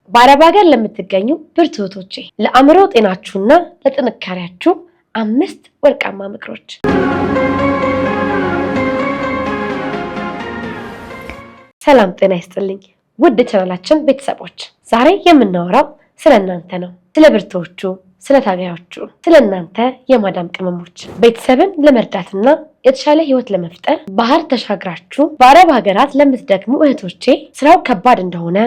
በአረብ ሀገር ለምትገኙ ብርቱ እህቶቼ ለአእምሮ ጤናችሁና ለጥንካሬያችሁ 5 ወርቃማ ምክሮች። ሰላም ጤና ይስጥልኝ ውድ ቻናላችን ቤተሰቦች፣ ዛሬ የምናወራው ስለናንተ ነው። ስለ ብርቱዎቹ፣ ስለ ታጋዮቹ፣ ስለናንተ የማዳም ቅመሞች ቤተሰብን ለመርዳትና የተሻለ ህይወት ለመፍጠር ባህር ተሻግራችሁ በአረብ ሀገራት ለምትደክሙ እህቶቼ ስራው ከባድ እንደሆነ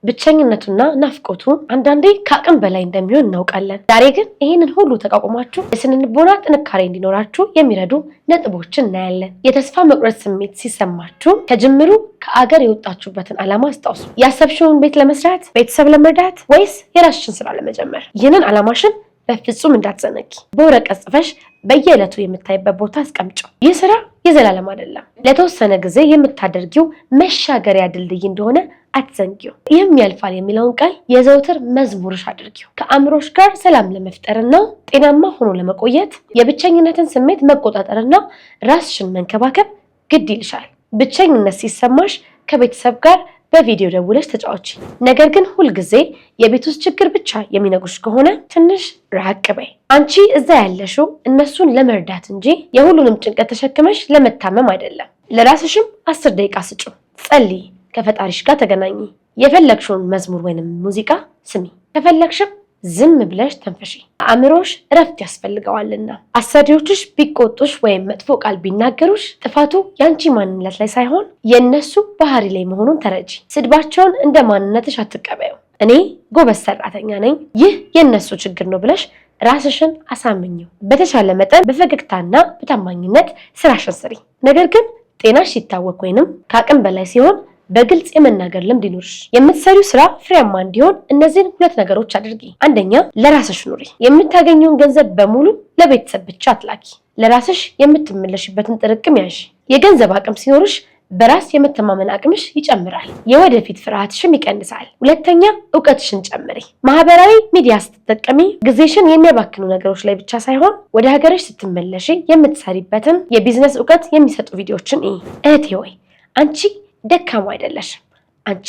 ብቸኝነቱና ናፍቆቱ አንዳንዴ ከአቅም በላይ እንደሚሆን እናውቃለን። ዛሬ ግን ይህንን ሁሉ ተቋቁማችሁ የስነ ልቦና ጥንካሬ እንዲኖራችሁ የሚረዱ ነጥቦችን እናያለን። የተስፋ መቁረጥ ስሜት ሲሰማችሁ ከጅምሩ ከአገር የወጣችሁበትን ዓላማ አስታውሱ። ያሰብሽውን ቤት ለመስራት፣ ቤተሰብ ለመርዳት ወይስ የራስሽን ስራ ለመጀመር? ይህንን ዓላማሽን በፍጹም እንዳትዘነጊ። በወረቀት ጽፈሽ በየዕለቱ የምታይበት ቦታ አስቀምጪው። ይህ ስራ የዘላለም አይደለም፣ ለተወሰነ ጊዜ የምታደርጊው መሻገሪያ ድልድይ እንደሆነ አትዘንጊው። ይህም ያልፋል የሚለውን ቃል የዘውትር መዝሙርሽ አድርጊው። ከአእምሮሽ ጋር ሰላም ለመፍጠርና ጤናማ ሆኖ ለመቆየት የብቸኝነትን ስሜት መቆጣጠርና ራስሽን መንከባከብ ግድ ይልሻል። ብቸኝነት ሲሰማሽ ከቤተሰብ ጋር በቪዲዮ ደውለሽ ተጫወቺ። ነገር ግን ሁልጊዜ የቤት ውስጥ ችግር ብቻ የሚነግሩሽ ከሆነ ትንሽ ራቅ በይ። አንቺ እዛ ያለሽው እነሱን ለመርዳት እንጂ የሁሉንም ጭንቀት ተሸክመሽ ለመታመም አይደለም። ለራስሽም 10 ደቂቃ ስጩ። ጸልይ፣ ከፈጣሪሽ ጋር ተገናኚ። የፈለግሽውን መዝሙር ወይንም ሙዚቃ ስሚ። ከፈለግሽም ዝም ብለሽ ተንፈሺ። አእምሮሽ እረፍት ያስፈልገዋልና። አሰሪዎችሽ ቢቆጡሽ ወይም መጥፎ ቃል ቢናገሩሽ ጥፋቱ ያንቺ ማንነት ላይ ሳይሆን የነሱ ባህሪ ላይ መሆኑን ተረጂ። ስድባቸውን እንደ ማንነትሽ አትቀበዩ። እኔ ጎበዝ ሰራተኛ ነኝ፣ ይህ የነሱ ችግር ነው ብለሽ ራስሽን አሳምኚው። በተሻለ መጠን በፈገግታና በታማኝነት ስራሽን ስሪ። ነገር ግን ጤናሽ ሲታወክ ወይንም ከአቅም በላይ ሲሆን በግልጽ የመናገር ልምድ ይኑርሽ። የምትሰሪው ስራ ፍሬያማ እንዲሆን እነዚህን 2 ነገሮች አድርጊ። አንደኛ፣ ለራስሽ ኑሪ። የምታገኘውን ገንዘብ በሙሉ ለቤተሰብ ብቻ አትላኪ። ለራስሽ የምትመለሽበትን ጥርቅም ያዥ። የገንዘብ አቅም ሲኖርሽ በራስ የመተማመን አቅምሽ ይጨምራል፣ የወደፊት ፍርሃትሽም ይቀንሳል። ሁለተኛ፣ እውቀትሽን ጨምሪ። ማህበራዊ ሚዲያ ስትጠቀሚ ጊዜሽን የሚያባክኑ ነገሮች ላይ ብቻ ሳይሆን ወደ ሀገርሽ ስትመለሽ የምትሰሪበትን የቢዝነስ እውቀት የሚሰጡ ቪዲዮዎችን እይ። እህቴ ሆይ አንቺ ደካማ አይደለሽም። አንቺ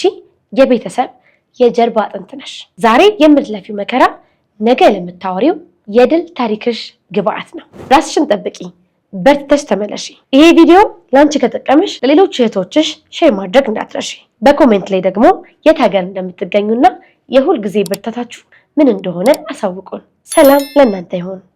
የቤተሰብ የጀርባ አጥንት ነሽ። ዛሬ የምትለፊው መከራ ነገ ለምታወሪው የድል ታሪክሽ ግብአት ነው። ራስሽን ጠብቂ፣ በርትተሽ ተመለሺ። ይሄ ቪዲዮ ለአንቺ ከጠቀመሽ ለሌሎች እህቶችሽ ሼር ማድረግ እንዳትረሺ። በኮሜንት ላይ ደግሞ የት ሀገር እንደምትገኙና የሁል ጊዜ ብርታታችሁ ምን እንደሆነ አሳውቁን። ሰላም ለእናንተ ይሁን።